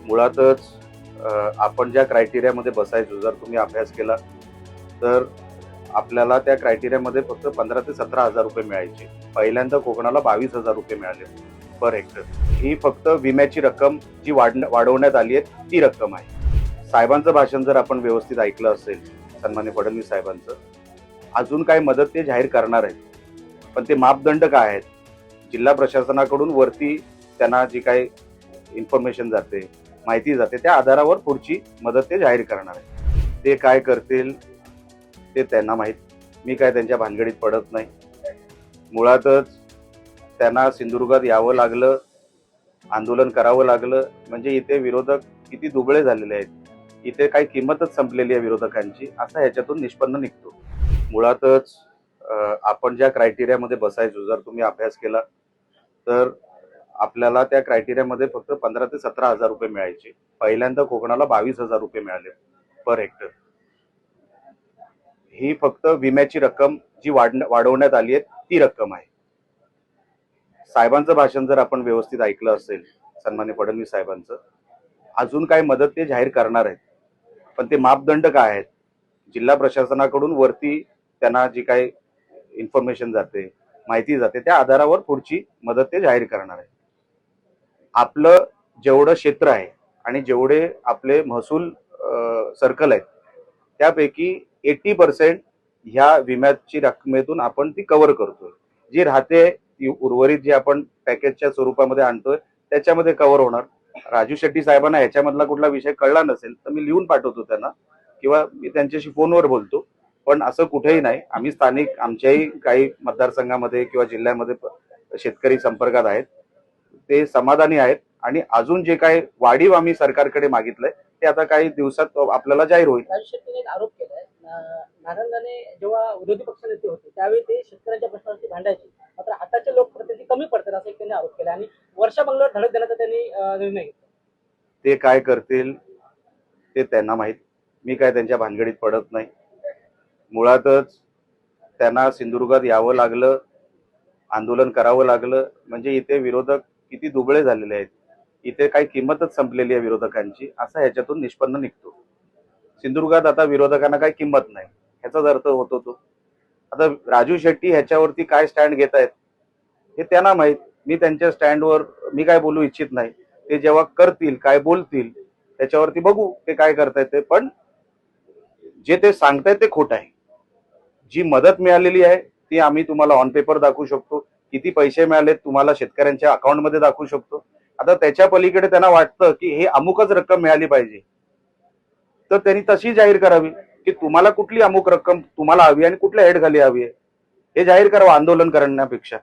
मुळातच आपण ज्या क्रायटेरियामध्ये बसायचो, जर तुम्ही अभ्यास केला तर आपल्याला त्या क्रायटेरियामध्ये फक्त 15 ते 17,000 रुपये मिळायचे. पहिल्यांदा कोकणाला 22,000 रुपये मिळाले पर हेक्टर. ही फक्त विम्याची रक्कम जी वाढवण्यात आली आहे ती रक्कम आहे. साहेबांचं भाषण जर आपण व्यवस्थित ऐकलं असेल, सन्माननीय फडणवीस साहेबांचं, अजून काय मदत ते जाहीर करणार आहेत. पण ते मापदंड काय आहेत? जिल्हा प्रशासनाकडून वरती त्यांना जी काही इन्फॉर्मेशन जाते, माहिती जाते, त्या आधारावर पुढची मदत ते जाहीर करणार आहे. ते काय करतील ते त्यांना माहीत. मी काय त्यांच्या भानगडीत पडत नाही. मुळातच त्यांना सिंधुदुर्गात यावं लागलं, आंदोलन करावं लागलं, म्हणजे इथे विरोधक किती दुबळे झालेले आहेत, इथे काही किंमतच संपलेली आहे विरोधकांची, असा ह्याच्यातून निष्पन्न निघतो. मुळातच आपण ज्या क्रायटेरियामध्ये बसायचो, जर तुम्ही अभ्यास केला तर आपल्याला त्या क्रायटेरियामध्ये फक्त 15 ते 17,000 रुपये मिळायचे. पहिल्यांदा कोकणाला 22,000 रुपये मिळाले पर हेक्टर. ही फक्त विम्याची रक्कम जी वाढवण्यात आली आहे ती रक्कम आहे. साहेबांचं भाषण जर आपण व्यवस्थित ऐकलं असेल, सन्माननीय फडणवीस साहेबांचं, अजून काय मदत ते जाहीर करणार आहेत. पण ते मापदंड काय आहेत? जिल्हा प्रशासनाकडून वरती त्यांना जी काही इन्फॉर्मेशन जाते, माहिती जाते, त्या आधारावर पुढची मदत ते जाहीर करणार आहे. आपलं जेवढं क्षेत्र आहे आणि जेवढे आपले महसूल सर्कल आहेत, त्यापैकी 80% ह्या विम्याची रकमेतून आपण ती कव्हर करतोय. जी राहते ती उर्वरित जी आपण पॅकेजच्या स्वरूपामध्ये आणतोय त्याच्यामध्ये कव्हर होणार. राजू शेट्टी साहेबांना ह्याच्यामधला कुठला विषय कळला नसेल तर मी लिहून पाठवतो त्यांना, किंवा मी त्यांच्याशी फोनवर बोलतो. पण असं कुठेही नाही. आम्ही स्थानिक आमच्याही काही मतदारसंघामध्ये किंवा जिल्ह्यामध्ये शेतकरी संपर्कात आहेत, ते समाधानी आहेत. आणि अजून जे काही वाढीव आम्ही सरकारकडे मागितलंय ते आता काही दिवसात आपल्याला जाहीर होईल. राजू शेट्टीने एक आरोप केलाय, नारायणराणे जेव्हा विरोधी पक्षनेते होते त्यावेळी ते शेतकऱ्यांच्या प्रश्नांची भांडायचे, मात्र आताचे लोकप्रतिनिधी कमी पडतात असं एक त्यांनी आरोप केला आणि वर्षा बंगल्यावर धडक देण्याचा त्यांनी निर्णय घेतला. ते काय करतील ते त्यांना माहीत. मी काय त्यांच्या भानगडीत पडत नाही. मुळातच त्यांना सिंधुदुर्गात यावं लागलं, आंदोलन करावं लागलं, म्हणजे इथे विरोधक किती दुबळे झालेले आहेत, इथे काही किंमतच संपलेली आहे विरोधकांची, असा ह्याच्यातून निष्पन्न निघतो. सिंधुदुर्गात आता विरोधकांना काही किंमत नाही, ह्याचाच अर्थ होतो तो. आता राजू शेट्टी ह्याच्यावरती काय स्टँड घेत आहेत हे त्यांना माहीत. मी त्यांच्या स्टँडवर मी काय बोलू इच्छित नाही. ते जेव्हा करतील, काय बोलतील, त्याच्यावरती बघू ते काय करतायत ते. पण जे ते सांगतायत ते खोटं आहे. जी मदत मिळालेली आहे ती आम्ही तुम्हाला ऑन पेपर दाखवू शकतो. किती पैसे मिळालेत तुम्हाला शेतकऱ्यांच्या अकाउंटमध्ये दाखवू शकतो. आता त्याच्या पलीकडे त्यांना वाटतं की हे अमुकच रक्कम मिळाली पाहिजे, तर त्यांनी तशी जाहीर करावी की तुम्हाला कुठली अमुक रक्कम तुम्हाला हवी आणि कुठल्या हेड खाली हवी आहे, हे जाहीर करावं आंदोलन करण्यापेक्षा.